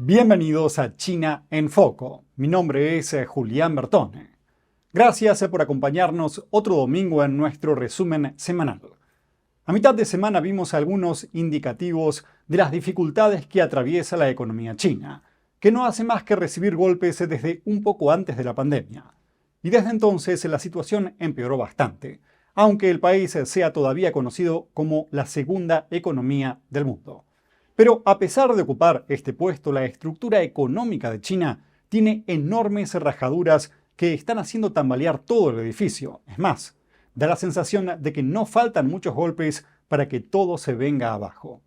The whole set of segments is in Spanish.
Bienvenidos a China en Foco. Mi nombre es Julián Bertone. Gracias por acompañarnos otro domingo en nuestro resumen semanal. A mitad de semana vimos algunos indicativos de las dificultades que atraviesa la economía china, que no hace más que recibir golpes desde un poco antes de la pandemia. Y desde entonces la situación empeoró bastante, aunque el país sea todavía conocido como la segunda economía del mundo. Pero a pesar de ocupar este puesto, la estructura económica de China tiene enormes rajaduras que están haciendo tambalear todo el edificio. Es más, da la sensación de que no faltan muchos golpes para que todo se venga abajo.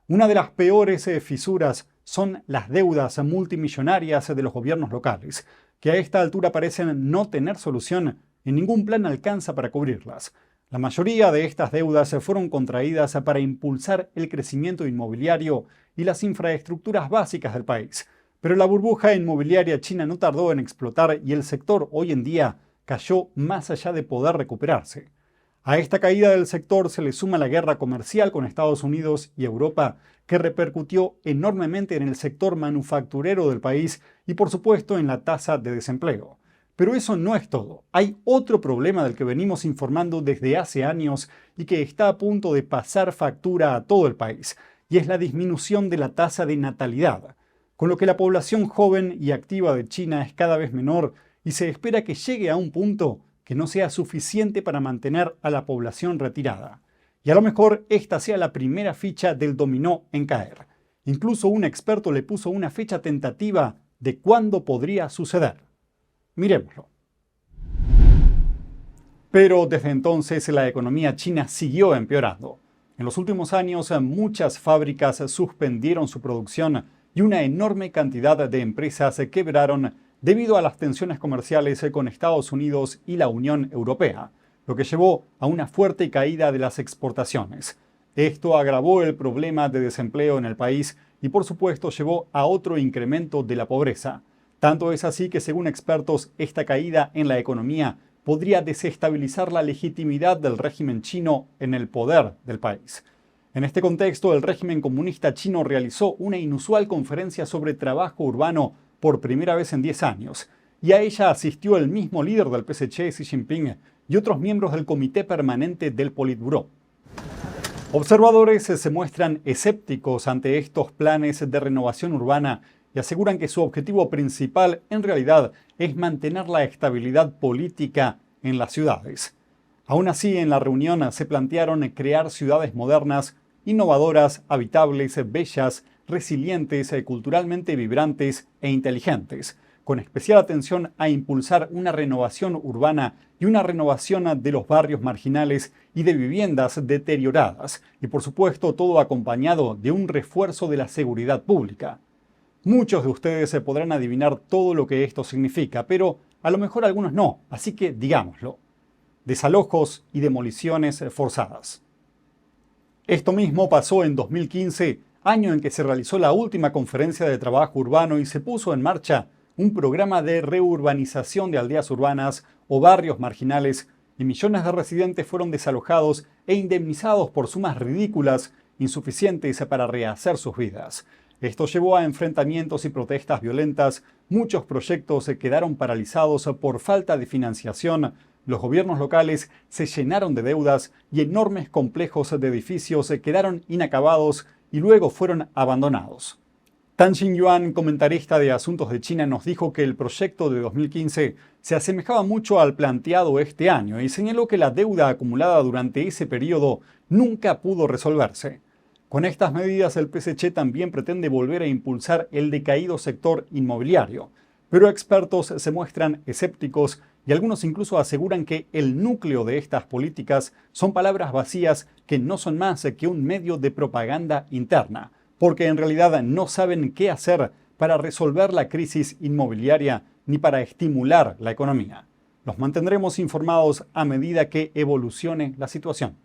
Una de las peores fisuras son las deudas multimillonarias de los gobiernos locales, que a esta altura parecen no tener solución y ningún plan alcanza para cubrirlas. La mayoría de estas deudas fueron contraídas para impulsar el crecimiento inmobiliario y las infraestructuras básicas del país. Pero la burbuja inmobiliaria china no tardó en explotar y el sector hoy en día cayó más allá de poder recuperarse. A esta caída del sector se le suma la guerra comercial con Estados Unidos y Europa, que repercutió enormemente en el sector manufacturero del país y por supuesto en la tasa de desempleo. Pero eso no es todo. Hay otro problema del que venimos informando desde hace años y que está a punto de pasar factura a todo el país, y es la disminución de la tasa de natalidad, con lo que la población joven y activa de China es cada vez menor y se espera que llegue a un punto que no sea suficiente para mantener a la población retirada. Y a lo mejor esta sea la primera ficha del dominó en caer. Incluso un experto le puso una fecha tentativa de cuándo podría suceder. Miremoslo. Pero desde entonces la economía china siguió empeorando. En los últimos años muchas fábricas suspendieron su producción y una enorme cantidad de empresas quebraron debido a las tensiones comerciales con Estados Unidos y la Unión Europea, lo que llevó a una fuerte caída de las exportaciones. Esto agravó el problema de desempleo en el país y por supuesto llevó a otro incremento de la pobreza. Tanto es así que, según expertos, esta caída en la economía podría desestabilizar la legitimidad del régimen chino en el poder del país. En este contexto, el régimen comunista chino realizó una inusual conferencia sobre trabajo urbano por primera vez en 10 años, y a ella asistió el mismo líder del PSC, Xi Jinping, y otros miembros del Comité Permanente del Politburó. Observadores se muestran escépticos ante estos planes de renovación urbana y aseguran que su objetivo principal en realidad es mantener la estabilidad política en las ciudades. Aún así, en la reunión se plantearon crear ciudades modernas, innovadoras, habitables, bellas, resilientes, culturalmente vibrantes e inteligentes, con especial atención a impulsar una renovación urbana y una renovación de los barrios marginales y de viviendas deterioradas, y por supuesto todo acompañado de un refuerzo de la seguridad pública. Muchos de ustedes se podrán adivinar todo lo que esto significa, pero a lo mejor algunos no, así que digámoslo. Desalojos y demoliciones forzadas. Esto mismo pasó en 2015, año en que se realizó la última conferencia de trabajo urbano y se puso en marcha un programa de reurbanización de aldeas urbanas o barrios marginales, y millones de residentes fueron desalojados e indemnizados por sumas ridículas, insuficientes para rehacer sus vidas. Esto llevó a enfrentamientos y protestas violentas, muchos proyectos quedaron paralizados por falta de financiación, los gobiernos locales se llenaron de deudas y enormes complejos de edificios quedaron inacabados y luego fueron abandonados. Tan Xingyuan, comentarista de Asuntos de China, nos dijo que el proyecto de 2015 se asemejaba mucho al planteado este año y señaló que la deuda acumulada durante ese periodo nunca pudo resolverse. Con estas medidas, el PSC también pretende volver a impulsar el decaído sector inmobiliario, pero expertos se muestran escépticos y algunos incluso aseguran que el núcleo de estas políticas son palabras vacías que no son más que un medio de propaganda interna, porque en realidad no saben qué hacer para resolver la crisis inmobiliaria ni para estimular la economía. Los mantendremos informados a medida que evolucione la situación.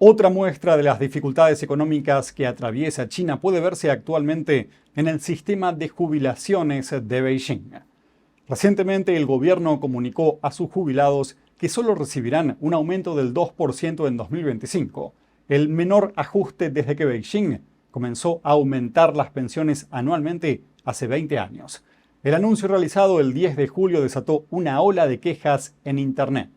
Otra muestra de las dificultades económicas que atraviesa China puede verse actualmente en el sistema de jubilaciones de Beijing. Recientemente el gobierno comunicó a sus jubilados que solo recibirán un aumento del 2% en 2025, el menor ajuste desde que Beijing comenzó a aumentar las pensiones anualmente hace 20 años. El anuncio realizado el 10 de julio desató una ola de quejas en Internet.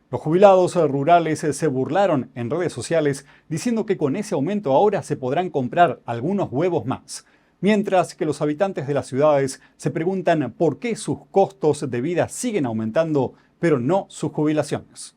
Los jubilados rurales se burlaron en redes sociales diciendo que con ese aumento ahora se podrán comprar algunos huevos más, mientras que los habitantes de las ciudades se preguntan por qué sus costos de vida siguen aumentando, pero no sus jubilaciones.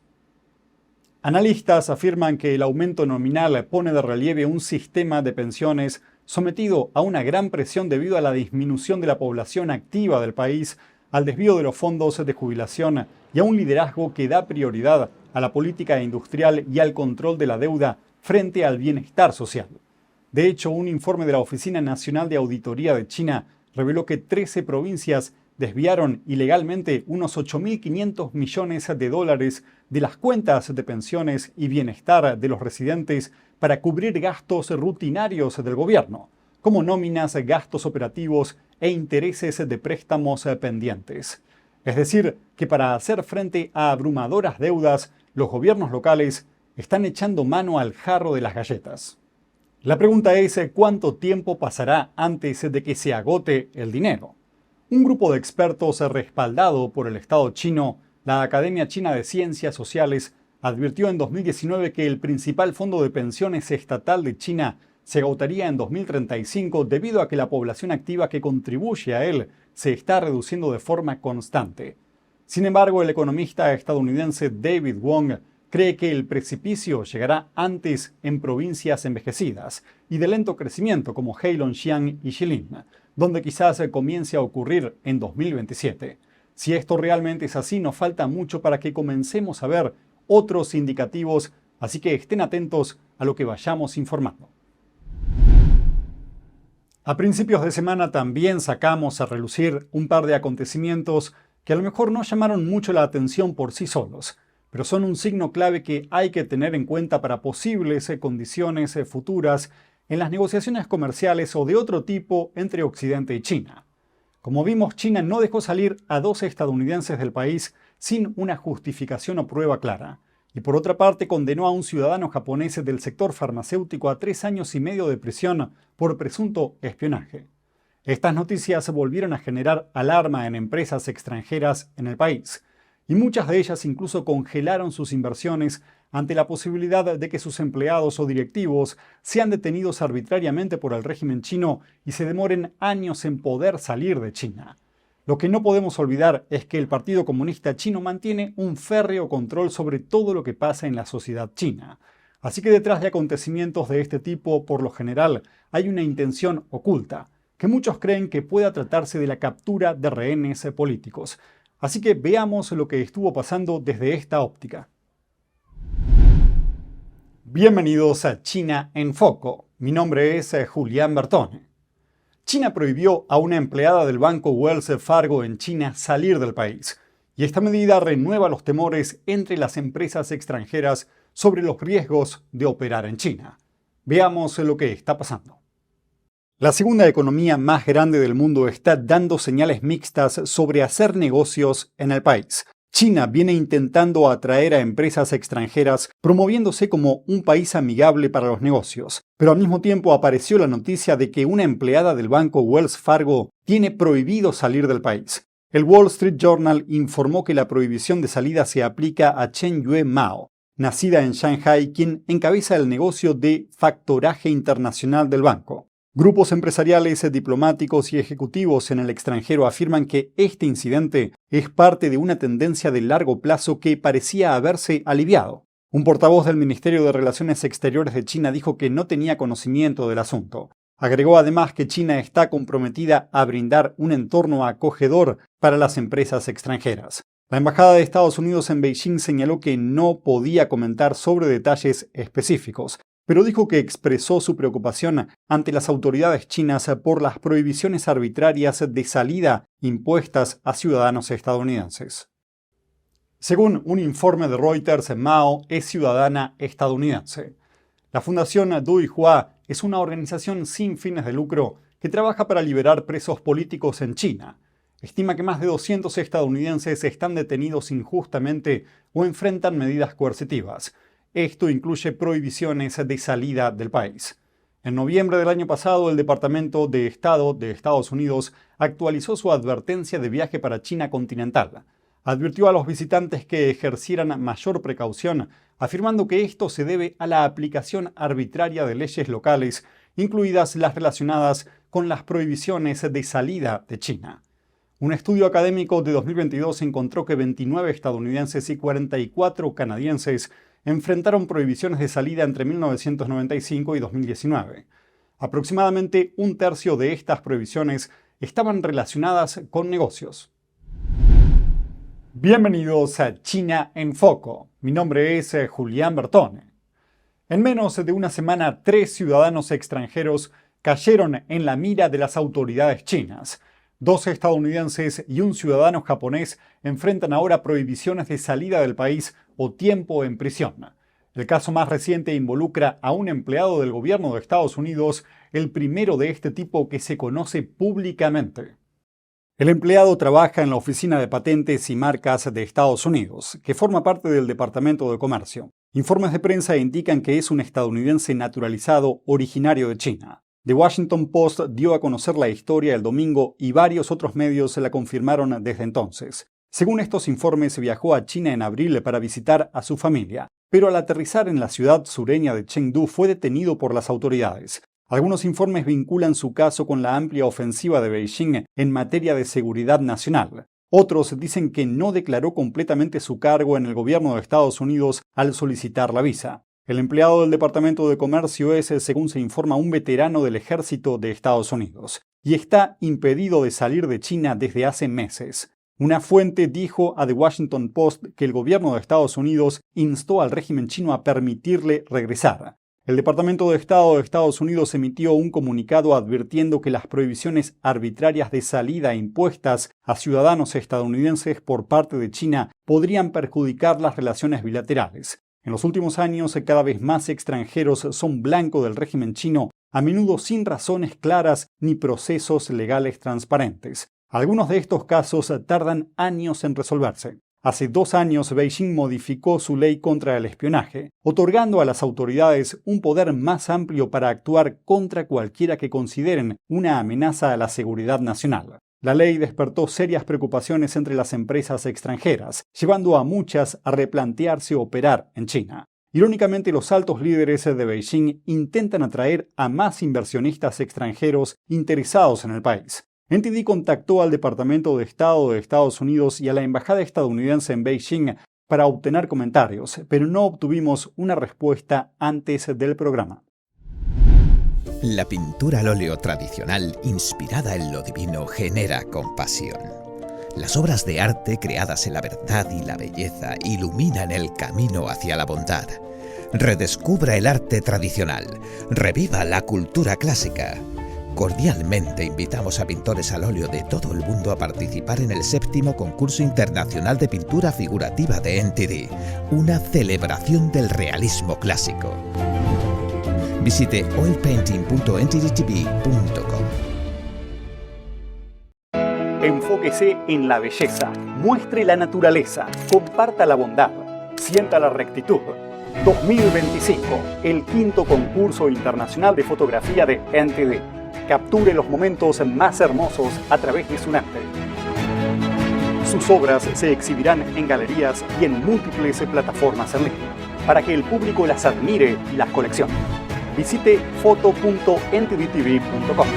Analistas afirman que el aumento nominal pone de relieve un sistema de pensiones sometido a una gran presión debido a la disminución de la población activa del país, al desvío de los fondos de jubilación y a un liderazgo que da prioridad a la política industrial y al control de la deuda frente al bienestar social. De hecho, un informe de la Oficina Nacional de Auditoría de China reveló que 13 provincias desviaron ilegalmente unos 8.500 millones de dólares de las cuentas de pensiones y bienestar de los residentes para cubrir gastos rutinarios del gobierno, como nóminas, gastos operativos e intereses de préstamos pendientes. Es decir, que para hacer frente a abrumadoras deudas, los gobiernos locales están echando mano al jarro de las galletas. La pregunta es, ¿cuánto tiempo pasará antes de que se agote el dinero? Un grupo de expertos respaldado por el Estado chino, la Academia China de Ciencias Sociales, advirtió en 2019 que el principal fondo de pensiones estatal de China se agotaría en 2035 debido a que la población activa que contribuye a él se está reduciendo de forma constante. Sin embargo, el economista estadounidense David Wong cree que el precipicio llegará antes en provincias envejecidas y de lento crecimiento como Heilongjiang y Jilin, donde quizás comience a ocurrir en 2027. Si esto realmente es así, nos falta mucho para que comencemos a ver otros indicativos, así que estén atentos a lo que vayamos informando. A principios de semana también sacamos a relucir un par de acontecimientos que a lo mejor no llamaron mucho la atención por sí solos, pero son un signo clave que hay que tener en cuenta para posibles condiciones futuras en las negociaciones comerciales o de otro tipo entre Occidente y China. Como vimos, China no dejó salir a 12 estadounidenses del país sin una justificación o prueba clara. Y por otra parte, condenó a un ciudadano japonés del sector farmacéutico a 3 años y medio de prisión por presunto espionaje. Estas noticias volvieron a generar alarma en empresas extranjeras en el país, y muchas de ellas incluso congelaron sus inversiones ante la posibilidad de que sus empleados o directivos sean detenidos arbitrariamente por el régimen chino y se demoren años en poder salir de China. Lo que no podemos olvidar es que el Partido Comunista Chino mantiene un férreo control sobre todo lo que pasa en la sociedad china. Así que detrás de acontecimientos de este tipo, por lo general, hay una intención oculta, que muchos creen que pueda tratarse de la captura de rehenes políticos. Así que veamos lo que estuvo pasando desde esta óptica. Bienvenidos a China en Foco. Mi nombre es Julián Bertone. China prohibió a una empleada del banco Wells Fargo en China salir del país, y esta medida renueva los temores entre las empresas extranjeras sobre los riesgos de operar en China. Veamos lo que está pasando. La segunda economía más grande del mundo está dando señales mixtas sobre hacer negocios en el país. China viene intentando atraer a empresas extranjeras, promoviéndose como un país amigable para los negocios. Pero al mismo tiempo apareció la noticia de que una empleada del banco Wells Fargo tiene prohibido salir del país. El Wall Street Journal informó que la prohibición de salida se aplica a Chen Yue Mao, nacida en Shanghai, quien encabeza el negocio de factoraje internacional del banco. Grupos empresariales, diplomáticos y ejecutivos en el extranjero afirman que este incidente es parte de una tendencia de largo plazo que parecía haberse aliviado. Un portavoz del Ministerio de Relaciones Exteriores de China dijo que no tenía conocimiento del asunto. Agregó además que China está comprometida a brindar un entorno acogedor para las empresas extranjeras. La Embajada de Estados Unidos en Beijing señaló que no podía comentar sobre detalles específicos, pero dijo que expresó su preocupación ante las autoridades chinas por las prohibiciones arbitrarias de salida impuestas a ciudadanos estadounidenses. Según un informe de Reuters, Mao es ciudadana estadounidense. La Fundación Dui Hua es una organización sin fines de lucro que trabaja para liberar presos políticos en China. Estima que más de 200 estadounidenses están detenidos injustamente o enfrentan medidas coercitivas. Esto incluye prohibiciones de salida del país. En noviembre del año pasado, el Departamento de Estado de Estados Unidos actualizó su advertencia de viaje para China continental. Advirtió a los visitantes que ejercieran mayor precaución, afirmando que esto se debe a la aplicación arbitraria de leyes locales, incluidas las relacionadas con las prohibiciones de salida de China. Un estudio académico de 2022 encontró que 29 estadounidenses y 44 canadienses enfrentaron prohibiciones de salida entre 1995 y 2019. Aproximadamente un tercio de estas prohibiciones estaban relacionadas con negocios. Bienvenidos a China en Foco. Mi nombre es Julián Bertone. En menos de una semana, 3 ciudadanos extranjeros cayeron en la mira de las autoridades chinas. 2 estadounidenses y un ciudadano japonés enfrentan ahora prohibiciones de salida del país o tiempo en prisión. El caso más reciente involucra a un empleado del gobierno de Estados Unidos, el primero de este tipo que se conoce públicamente. El empleado trabaja en la Oficina de Patentes y Marcas de Estados Unidos, que forma parte del Departamento de Comercio. Informes de prensa indican que es un estadounidense naturalizado originario de China. The Washington Post dio a conocer la historia el domingo y varios otros medios la confirmaron desde entonces. Según estos informes, viajó a China en abril para visitar a su familia, pero al aterrizar en la ciudad sureña de Chengdu fue detenido por las autoridades. Algunos informes vinculan su caso con la amplia ofensiva de Beijing en materia de seguridad nacional. Otros dicen que no declaró completamente su cargo en el gobierno de Estados Unidos al solicitar la visa. El empleado del Departamento de Comercio es, según se informa, un veterano del ejército de Estados Unidos y está impedido de salir de China desde hace meses. Una fuente dijo a The Washington Post que el gobierno de Estados Unidos instó al régimen chino a permitirle regresar. El Departamento de Estado de Estados Unidos emitió un comunicado advirtiendo que las prohibiciones arbitrarias de salida impuestas a ciudadanos estadounidenses por parte de China podrían perjudicar las relaciones bilaterales. En los últimos años, cada vez más extranjeros son blanco del régimen chino, a menudo sin razones claras ni procesos legales transparentes. Algunos de estos casos tardan años en resolverse. Hace 2 años, Beijing modificó su ley contra el espionaje, otorgando a las autoridades un poder más amplio para actuar contra cualquiera que consideren una amenaza a la seguridad nacional. La ley despertó serias preocupaciones entre las empresas extranjeras, llevando a muchas a replantearse operar en China. Irónicamente, los altos líderes de Beijing intentan atraer a más inversionistas extranjeros interesados en el país. NTD contactó al Departamento de Estado de Estados Unidos y a la Embajada estadounidense en Beijing para obtener comentarios, pero no obtuvimos una respuesta antes del programa. La pintura al óleo tradicional, inspirada en lo divino, genera compasión. Las obras de arte creadas en la verdad y la belleza iluminan el camino hacia la bondad. Redescubra el arte tradicional, reviva la cultura clásica. Cordialmente invitamos a pintores al óleo de todo el mundo a participar en el 7º Concurso Internacional de Pintura Figurativa de NTD, una celebración del realismo clásico. Visite oilpainting.ntdtv.com. Enfóquese en la belleza, muestre la naturaleza, comparta la bondad, sienta la rectitud. 2025, el 5º Concurso Internacional de Fotografía de NTD. Capture los momentos más hermosos a través de su arte. Sus obras se exhibirán en galerías y en múltiples plataformas en línea, para que el público las admire y las coleccione. Visite foto.ntdtv.com.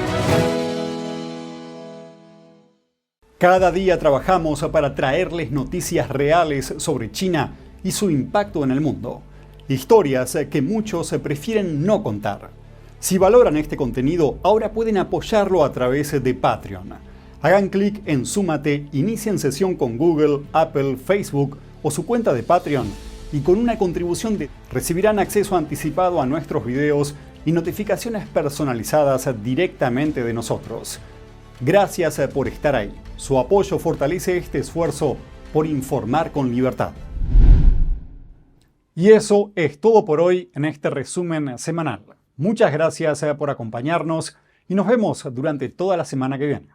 Cada día trabajamos para traerles noticias reales sobre China y su impacto en el mundo. Historias que muchos prefieren no contar. Si valoran este contenido, ahora pueden apoyarlo a través de Patreon. Hagan clic en Súmate, inicien sesión con Google, Apple, Facebook o su cuenta de Patreon y con una contribución recibirán acceso anticipado a nuestros videos y notificaciones personalizadas directamente de nosotros. Gracias por estar ahí. Su apoyo fortalece este esfuerzo por informar con libertad. Y eso es todo por hoy en este resumen semanal. Muchas gracias por acompañarnos y nos vemos durante toda la semana que viene.